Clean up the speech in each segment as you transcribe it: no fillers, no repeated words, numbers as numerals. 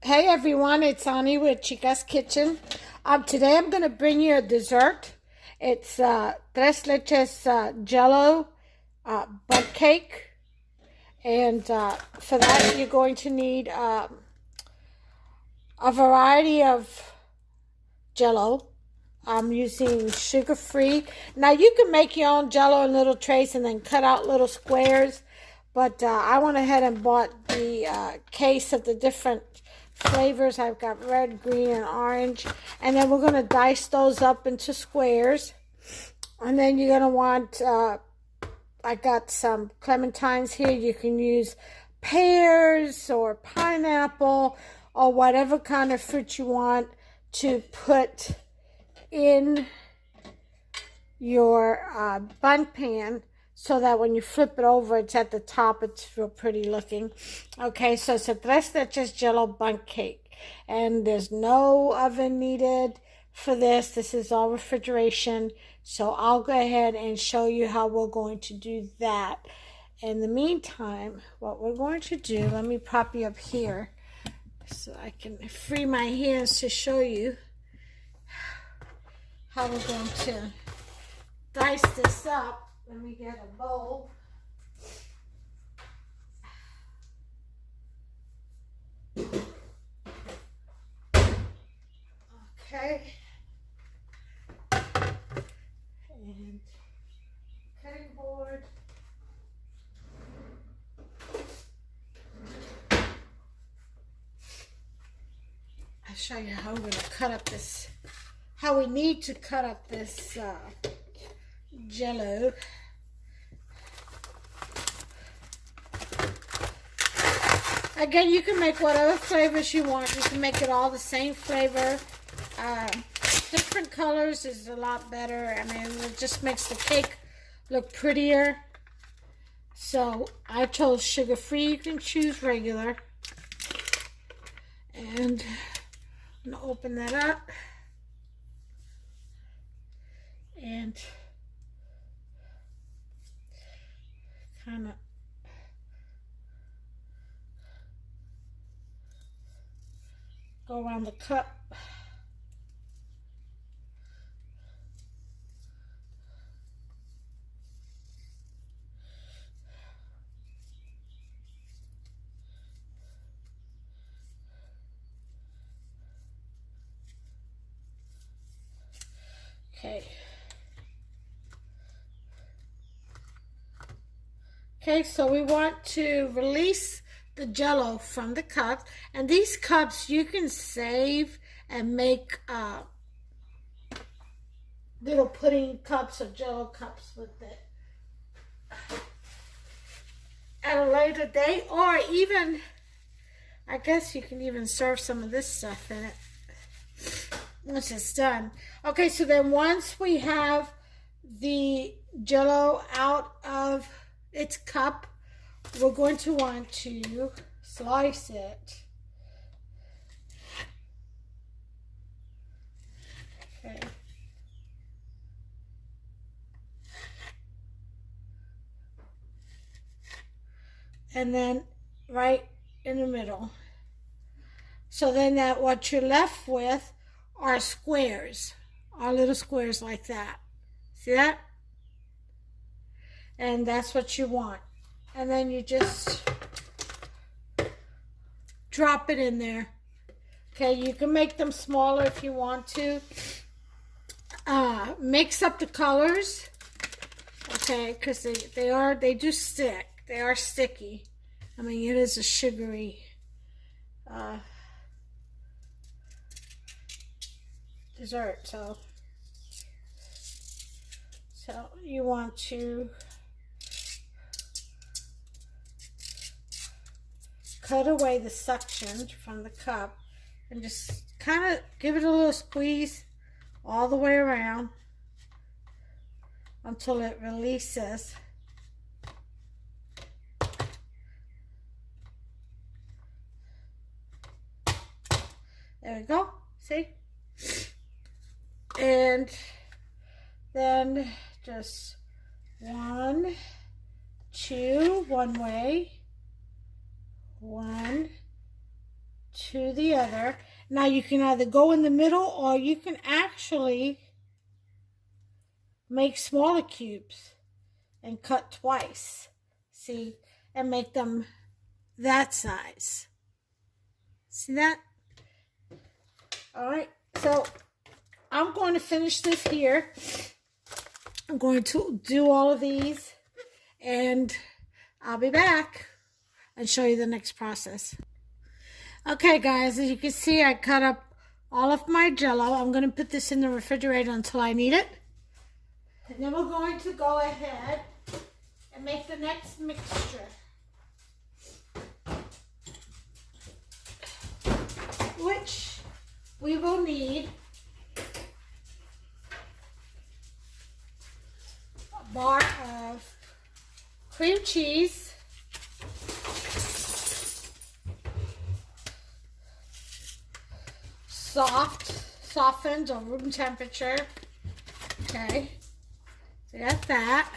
Hey everyone, it's Ani with Chica's Kitchen. Today I'm going to bring you a dessert. It's Tres Leches Jello Bundt cake. And for that you're going to need a variety of Jello. I'm using sugar-free. Now you can make your own Jello in little trays and then cut out little squares. But I went ahead and bought the case of the different flavors. I've got red, green, and orange. And then we're going to dice those up into squares. And then you're going to want, I got some clementines here. You can use pears or pineapple or whatever kind of fruit you want to put in your bun pan, so that when you flip it over, it's at the top. It's real pretty looking. Okay, so it's a Tres Leches Jello Bundt cake. And there's no oven needed for this. This is all refrigeration. So I'll go ahead and show you how we're going to do that. In the meantime, what we're going to do, let me prop you up here so I can free my hands to show you how we're going to dice this up. Let me get a bowl. Okay. And cutting board. I'll show you how we're going to cut up this, how we need to cut up this Jello. Again, you can make whatever flavors you want. You can make it all the same flavor. Different colors is a lot better. I mean, it just makes the cake look prettier. So I chose sugar-free. You can choose regular. And I'm going to open that up. And kind of go around the cup. Okay. Okay, so we want to release the Jello from the cups, and these cups you can save and make little pudding cups or Jello cups with it at a later date, or even, I guess you can even serve some of this stuff in it once it's done. Okay, so then once we have the Jello out of its cup, we're going to want to slice it. Okay. And then right in the middle. So then that what you're left with are squares, are little squares like that. See that? And that's what you want. And then you just drop it in there. Okay, you can make them smaller if you want to. Mix up the colors. Okay, because they do stick. They are sticky. I mean, it is a sugary dessert. So you want to cut away the suction from the cup and just kind of give it a little squeeze all the way around until it releases. There we go. See? And then just 1, 2, one way, 1, to the other. Now you can either go in the middle or you can actually make smaller cubes and cut twice. See? And make them that size. See that? Alright, so I'm going to finish this here. I'm going to do all of these and I'll be back and show you the next process. Okay guys, as you can see, I cut up all of my Jello. I'm going to put this in the refrigerator until I need it. And then we're going to go ahead and make the next mixture. Which we will need a bar of cream cheese, softened or room temperature. Okay, so that's that.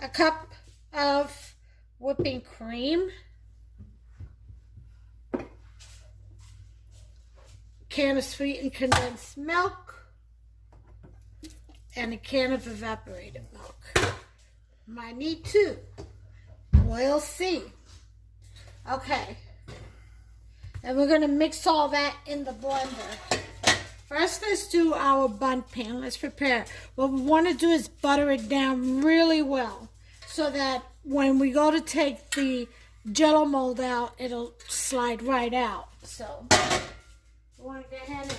A cup of whipping cream, can of sweetened condensed milk, and a can of evaporated milk. Might need two. We'll see. Okay. And we're going to mix all that in the blender. First, let's do our bundt pan. Let's prepare. What we want to do is butter it down really well so that when we go to take the Jello mold out, it'll slide right out. So we want to go ahead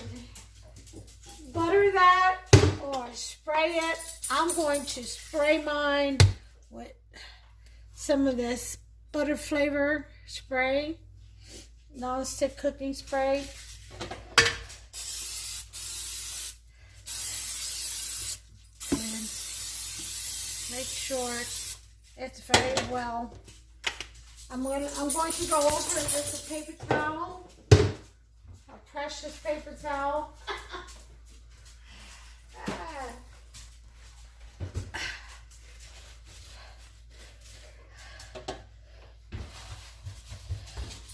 and butter that or spray it. I'm going to spray mine with some of this butter flavor spray, non-stick cooking spray. And make sure it's very well. I'm going to go over with a paper towel, a precious paper towel.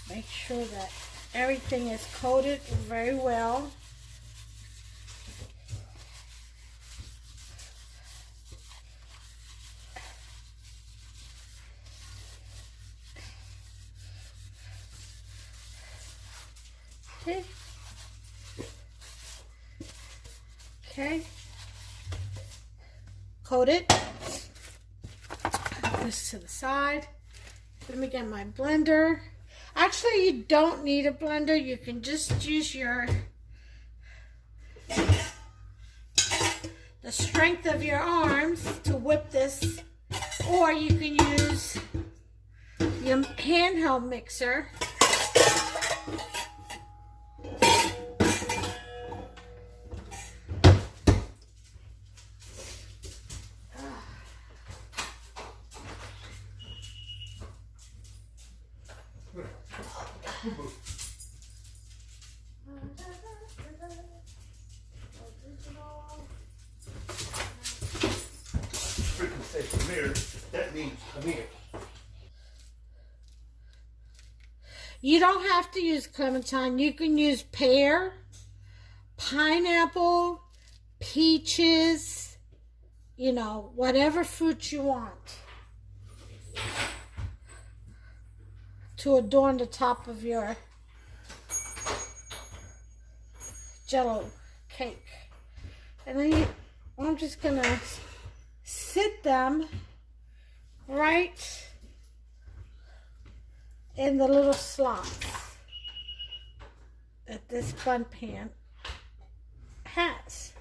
Make sure that everything is coated very well. Okay. Okay. Coat it. Put this to the side. Let me get my blender. Actually, you don't need a blender. You can just use the strength of your arms to whip this, or you can use your handheld mixer. Come here. That means come here. You don't have to use clementine. You can use pear, pineapple, peaches, you know, whatever fruit you want to adorn the top of your Jello cake. And then I'm just going to sit them right in the little slots that this bundt pan has.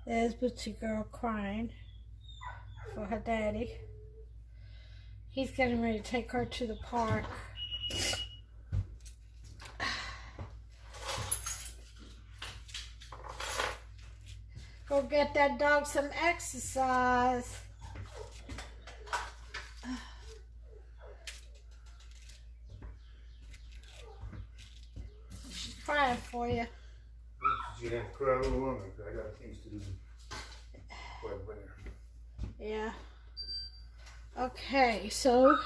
There's Bootsy Girl crying for her daddy. He's getting ready to take her to the park. Go get that dog some exercise. She's crying for you. You have to cry a little longer because I got things to do for the winter. Yeah. Okay, so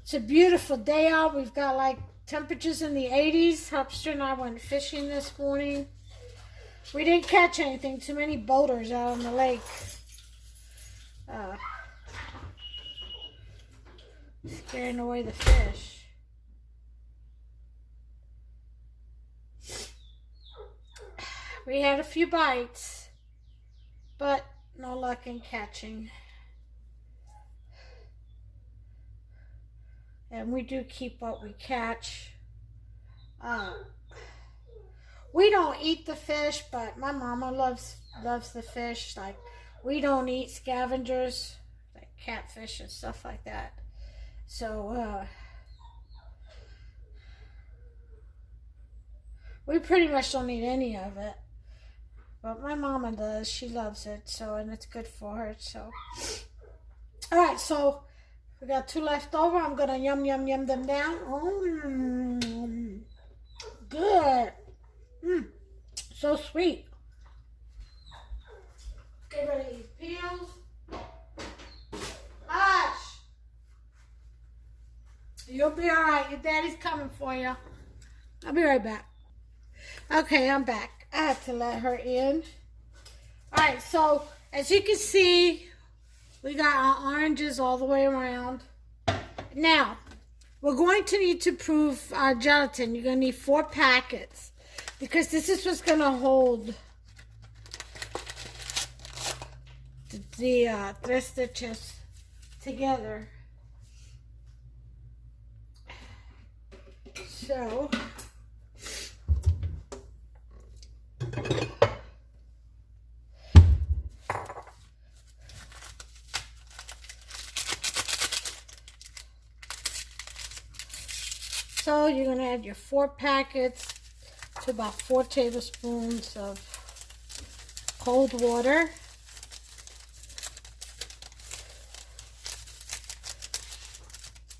it's a beautiful day out. We've got like temperatures in the 80s. Hopster and I went fishing this morning. We didn't catch anything. Too many boaters out on the lake. Scaring away the fish. We had a few bites, but no luck in catching. And we do keep what we catch. We don't eat the fish, but my mama loves the fish. Like, we don't eat scavengers, like catfish and stuff like that. So, we pretty much don't eat any of it. But my mama does. She loves it, so, and it's good for her, so. Alright, so we got 2 left over. I'm gonna yum them down. Good. So sweet. Get rid of these peels. Hush. You'll be alright. Your daddy's coming for you. I'll be right back. Okay, I'm back. I had to let her in. Alright, so as you can see, we got our oranges all the way around. Now, we're going to need to proof our gelatin. You're going to need 4 packets because this is what's going to hold the Tres Leches together. So, you're going to add your 4 packets to about 4 tablespoons of cold water.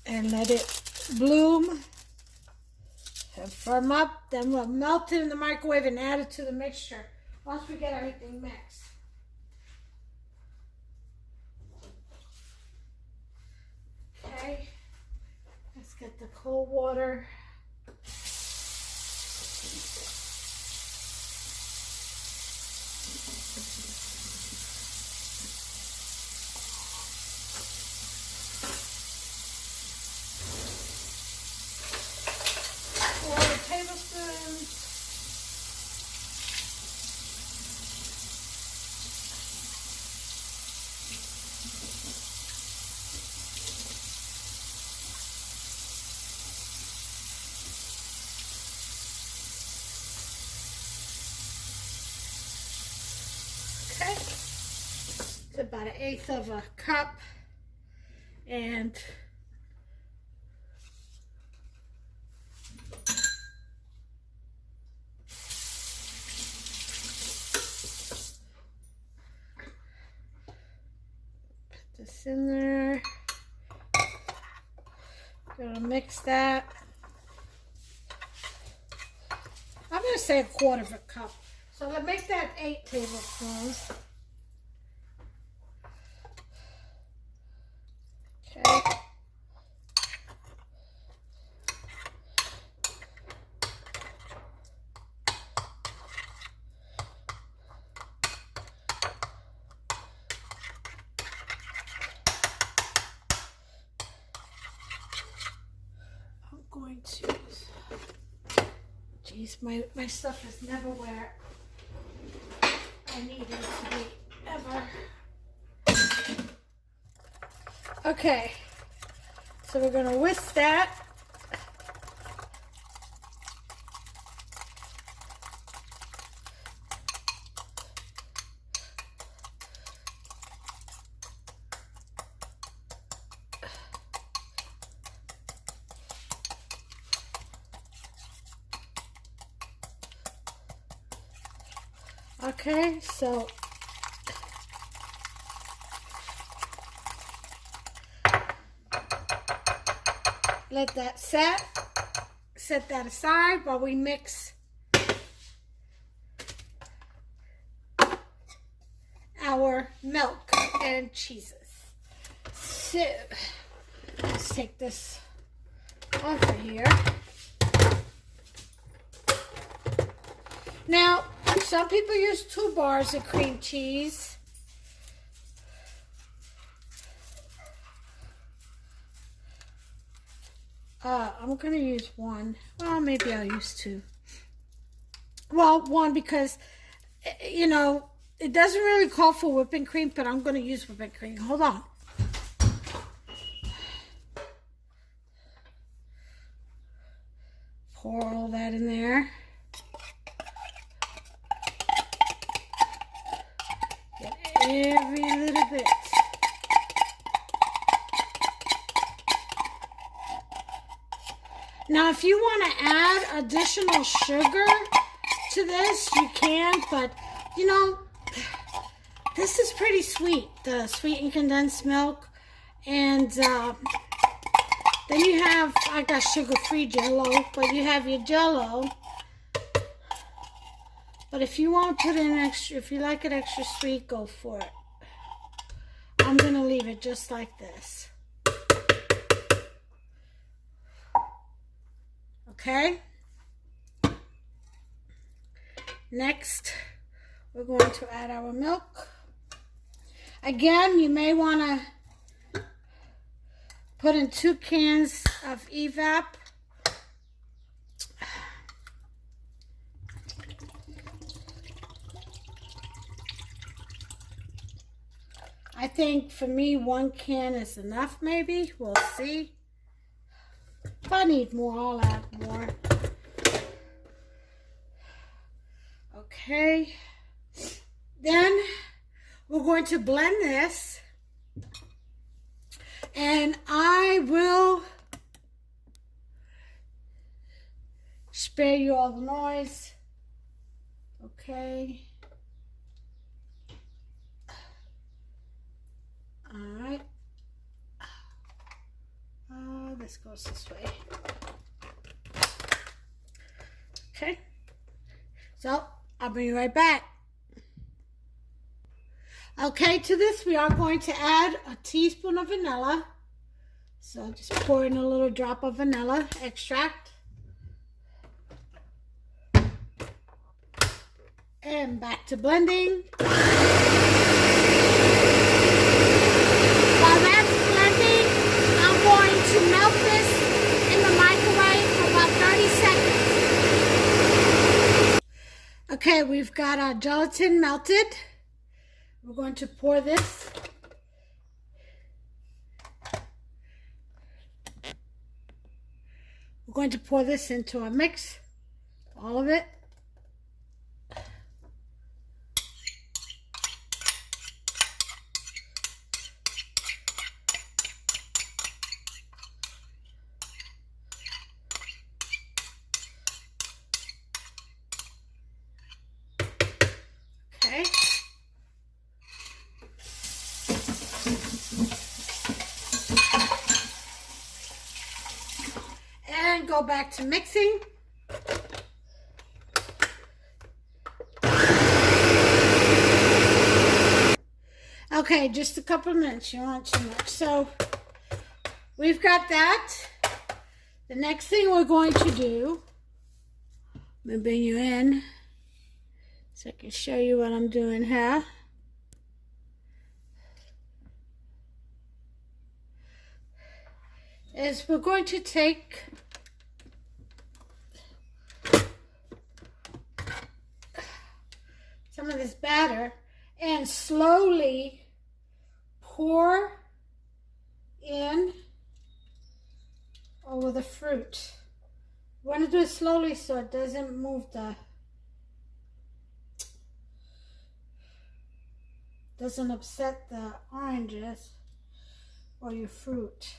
And let it bloom and firm up. Then we'll melt it in the microwave and add it to the mixture once we get everything mixed. Okay, let's get the cold water. Okay, it's about 1/8 of a cup, and put this in there. Gonna mix that. I'm gonna say 1/4 of a cup. So let's make that 8 tablespoons. Okay. I'm going to, geez, my stuff is never where I need it to be, ever. Okay, So we're going to whisk that. Okay, so let that set. Set that aside while we mix our milk and cheeses. So let's take this over here. Now, some people use 2 bars of cream cheese. I'm going to use 1. Well, maybe I'll use 2. Well, 1 because, you know, it doesn't really call for whipping cream, but I'm going to use whipping cream. Hold on. Pour all that in there. Get every little bit. Now, if you want to add additional sugar to this, you can, but, you know, this is pretty sweet, the sweetened condensed milk. And then you have, I got sugar-free Jello, but you have your Jello. But if you want to put in extra, if you like it extra sweet, go for it. I'm going to leave it just like this. Okay. Next, we're going to add our milk. Again, you may want to put in 2 cans of evap. I think for me 1 can is enough, maybe. We'll see. If I need more, I'll add more. Okay. Then we're going to blend this. And I will spare you all the noise. Okay. All right. This goes this way. Okay. So I'll be right back. Okay, to this we are going to add a teaspoon of vanilla. So just pour in a little drop of vanilla extract. And back to blending. While that's blending, I'm going to melt this in the microwave for about 30 seconds. Okay, we've got our gelatin melted. We're going to pour this. We're going to pour this into our mix, all of it. Okay. And go back to mixing. Okay, just a couple of minutes. You don't want too much. So we've got that. The next thing we're going to do, I'm going to bring you in so I can show you what I'm doing here. Is we're going to take some of this batter and slowly pour in for the fruit. You want to do it slowly so it doesn't move doesn't upset the oranges or your fruit,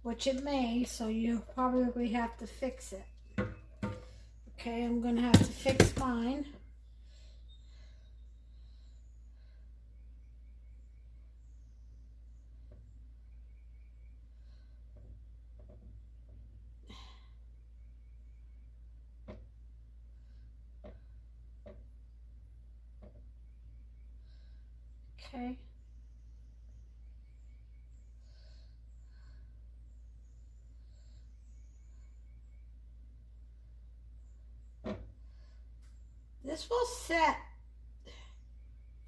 which it may, so you probably have to fix it. Okay, I'm gonna have to fix mine. Okay. This will set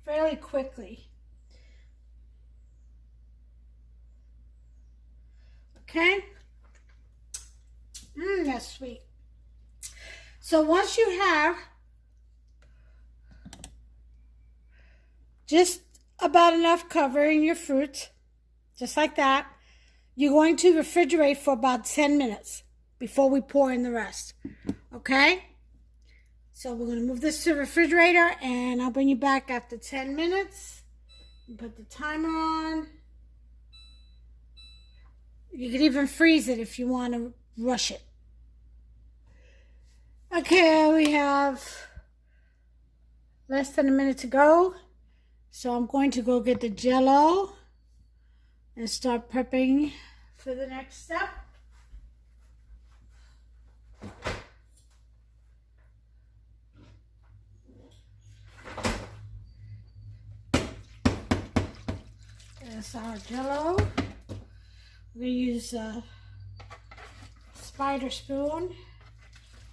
fairly quickly. Okay? That's sweet. So once you have just about enough covering your fruit, just like that, you're going to refrigerate for about 10 minutes before we pour in the rest. Okay? So we're going to move this to the refrigerator, and I'll bring you back after 10 minutes. Put the timer on. You could even freeze it if you want to rush it. Okay, we have less than a minute to go. So I'm going to go get the Jello and start prepping for the next step. There's our Jello. We're going to use a spider spoon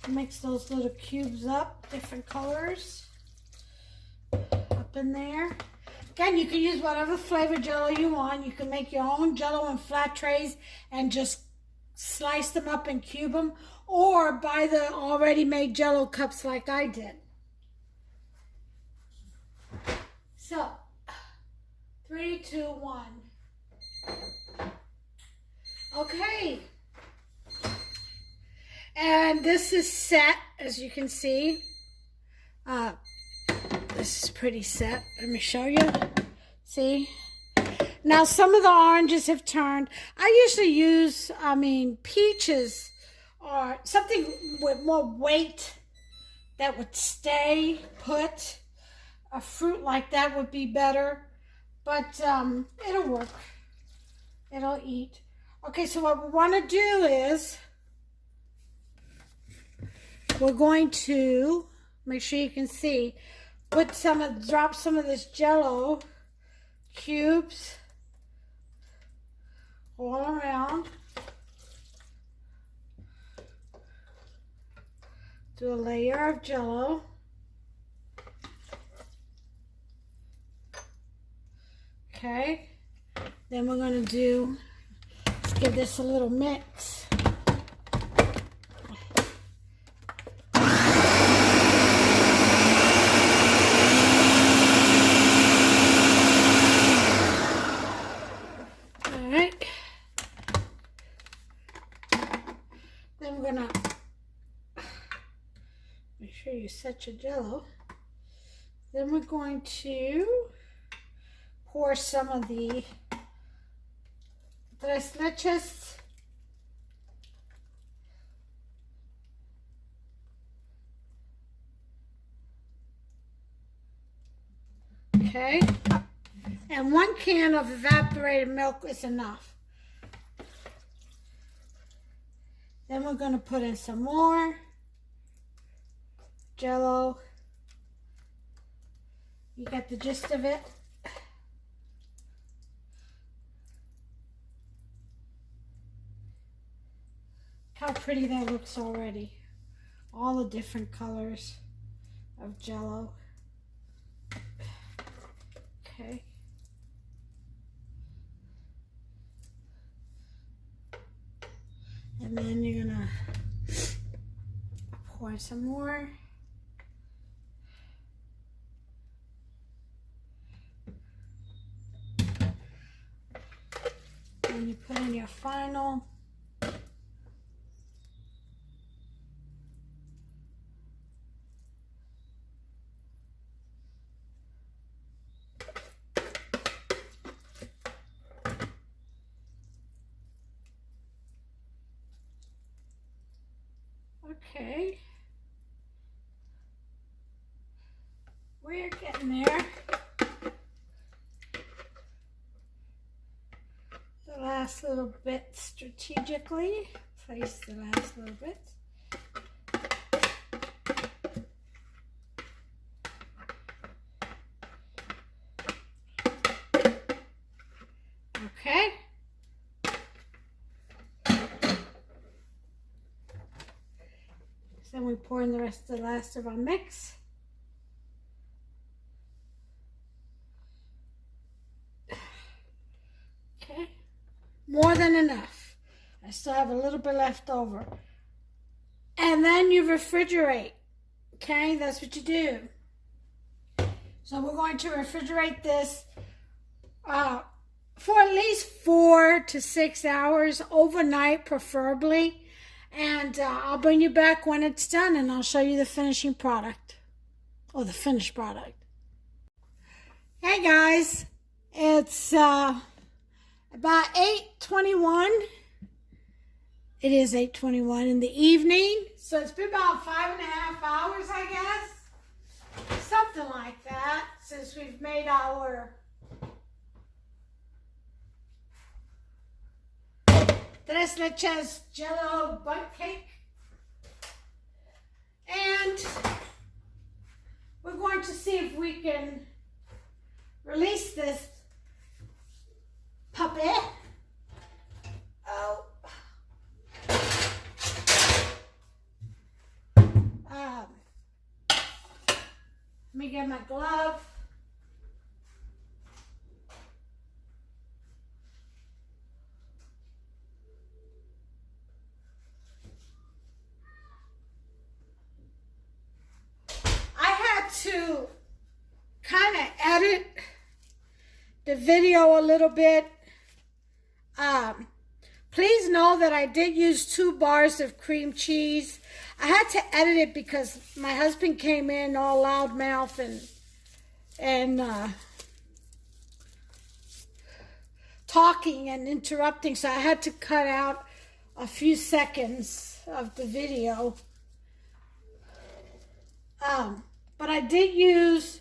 to mix those little cubes up, different colors up in there. Again, you can use whatever flavor Jello you want. You can make your own Jello in flat trays and just slice them up and cube them, or buy the already made Jello cups like I did. So, 3, 2, 1. Okay. And this is set, as you can see. This is pretty set. Let me show you. See? Now, some of the oranges have turned. I usually use, peaches or something with more weight that would stay put. A fruit like that would be better, but it'll work. It'll eat. Okay, so what we want to do is we're going to make sure you can see. Drop some of this Jello cubes all around. Do a layer of Jello. Okay. Then we're going to let's give this a little mix. Then we're gonna make sure you set your Jello. Then we're going to pour some of the Trés Leches. Okay. And 1 can of evaporated milk is enough. Then we're going to put in some more Jello. You get the gist of it. How pretty that looks already. All the different colors of Jello. Okay. And then you're gonna pour some more. And you put in your final Okay. We're getting there. The last little bit strategically. Place the last little bit. Okay. Then we pour in the last of our mix. Okay. More than enough. I still have a little bit left over. And then you refrigerate. Okay, that's what you do. So we're going to refrigerate this for at least 4 to 6 hours, overnight preferably. And I'll bring you back when it's done and I'll show you the finishing product. Or the finished product. Hey guys, it's about 8:21. It is 8:21 in the evening. So it's been about 5.5 hours, I guess. Something like that, since we've made our Tres Leches Jello Bundt cake. And we're going to see if we can release this puppy. Oh. Let me get my glove. To kind of edit the video a little bit. Please know that I did use 2 bars of cream cheese. I had to edit it because my husband came in all loudmouth and talking and interrupting, so I had to cut out a few seconds of the video. But I did use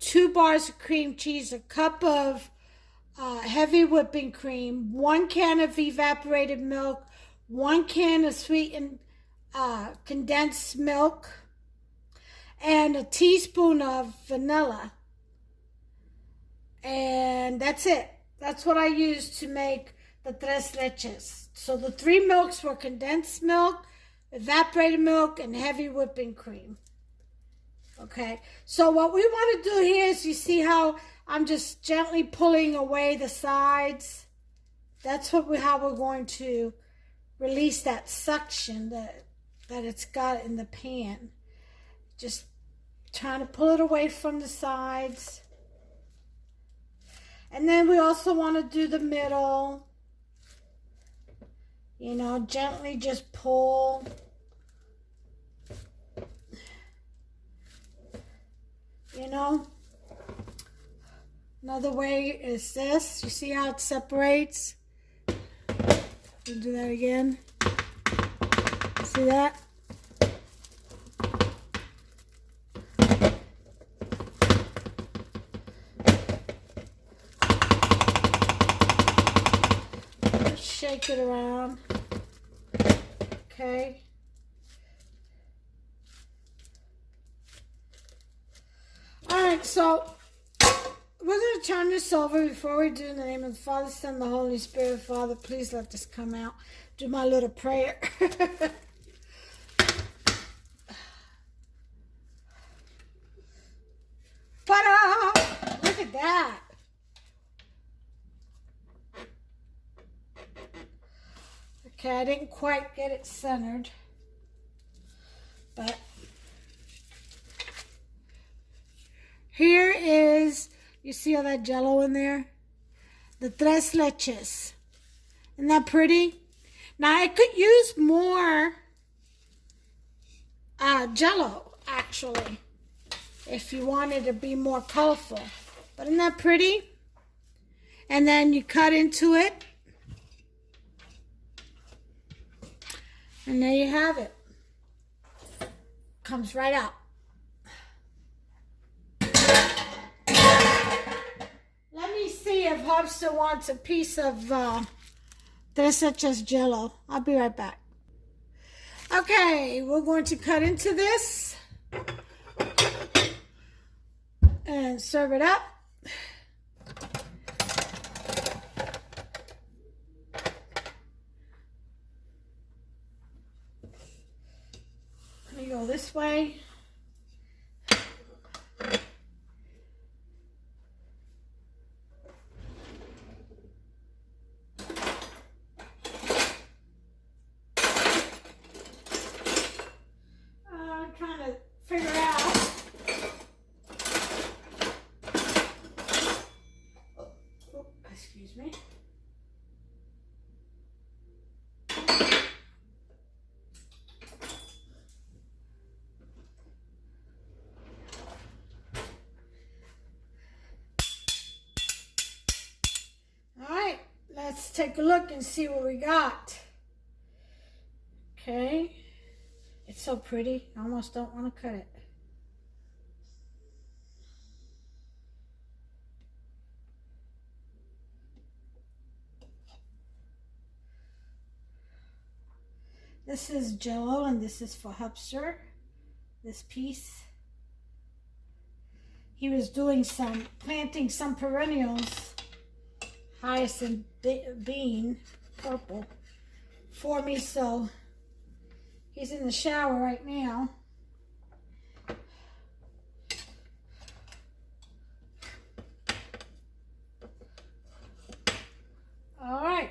2 bars of cream cheese, a cup of heavy whipping cream, 1 can of evaporated milk, 1 can of sweetened condensed milk, and a teaspoon of vanilla. And that's it. That's what I used to make the Tres Leches. So the 3 milks were condensed milk, evaporated milk, and heavy whipping cream. Okay, so what we want to do here is, you see how I'm just gently pulling away the sides? That's how we're going to release that suction that it's got in the pan. Just trying to pull it away from the sides. And then we also want to do the middle. You know, gently just pull. You know, another way is this. You see how it separates? We'll do that again. See that? Shake it around. Okay. Alright, so we're going to turn this over before we do. In the name of the Father, Son, and the Holy Spirit. Father, please let this come out. Do my little prayer. Ta-da! Look at that. Okay, I didn't quite get it centered, but here is, you see all that Jello in there? The Tres Leches. Isn't that pretty? Now, I could use more Jello, actually, if you wanted to be more colorful. But isn't that pretty? And then you cut into it. And there you have it. comes right out. Let me see if Hubster wants a piece of Tres Leches Jello. I'll be right back. Okay, we're going to cut into this and serve it up. Let me go this way. I'm trying to figure out. Oh, excuse me. All right, let's take a look and see what we got. Okay, it's so pretty. I almost don't want to cut it. This is Jello and this is for Hubster, this piece. He was doing planting some perennials, hyacinth bean, purple, for me, so he's in the shower right now. All right.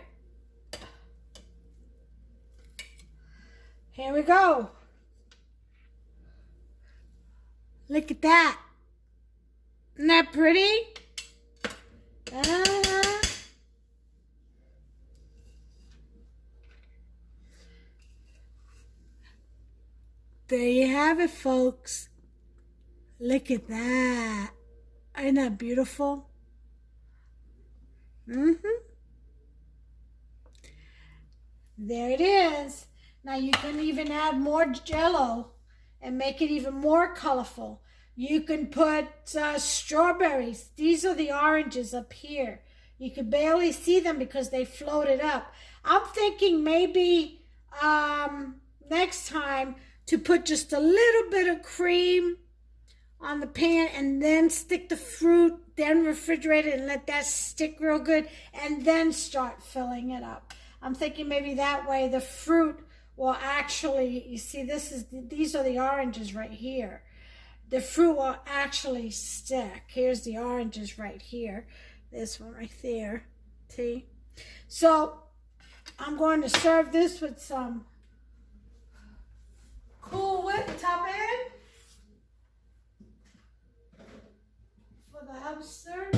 Here we go. Look at that. Isn't that pretty? There you have it, folks. Look at that. Isn't that beautiful? There it is. Now you can even add more Jello and make it even more colorful. You can put strawberries. These are the oranges up here. You can barely see them because they floated up. I'm thinking maybe next time to put just a little bit of cream on the pan and then stick the fruit, then refrigerate it and let that stick real good, and then start filling it up. I'm thinking maybe that way the fruit will actually, you see, these are the oranges right here. The fruit will actually stick. Here's the oranges right here. This one right there. See? So I'm going to serve this with some Cool Whip top end for the Hubster.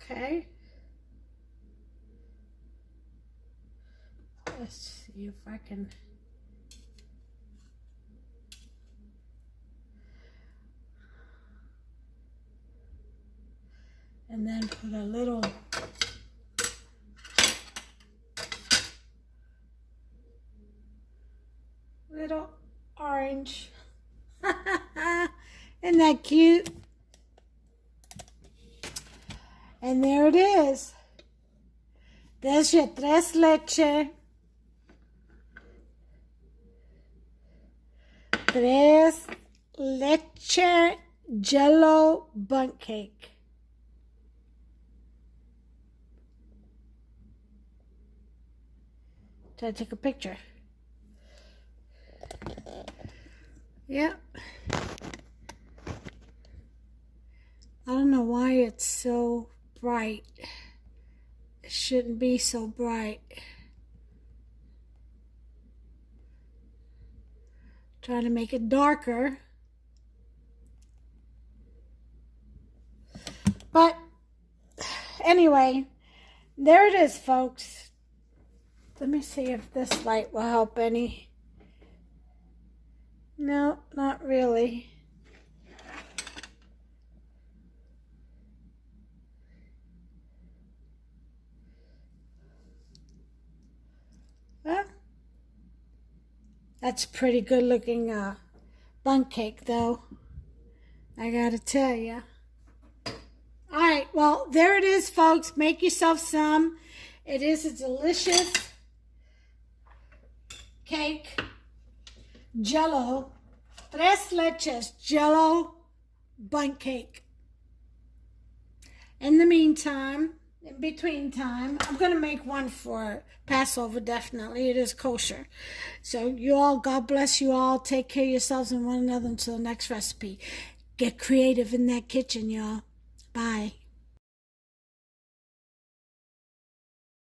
Okay. Let's see if I can. And then put a little orange. Isn't that cute? And there it is. There's your Tres Leches. Tres Leches Jello Bundt cake. Did I take a picture? Yep. I don't know why it's so bright. It shouldn't be so bright. Trying to make it darker. But anyway, there it is, folks. Let me see if this light will help any. No, not really. Well, that's pretty good looking bundt cake, though. I gotta tell you. All right, well, there it is, folks. Make yourself some. It is a delicious cake. Jello. Tres Leches Jello Bundt cake. In the meantime, in between time, I'm going to make one for Passover, definitely. It is kosher. So you all, God bless you all. Take care of yourselves and one another until the next recipe. Get creative in that kitchen, y'all. Bye.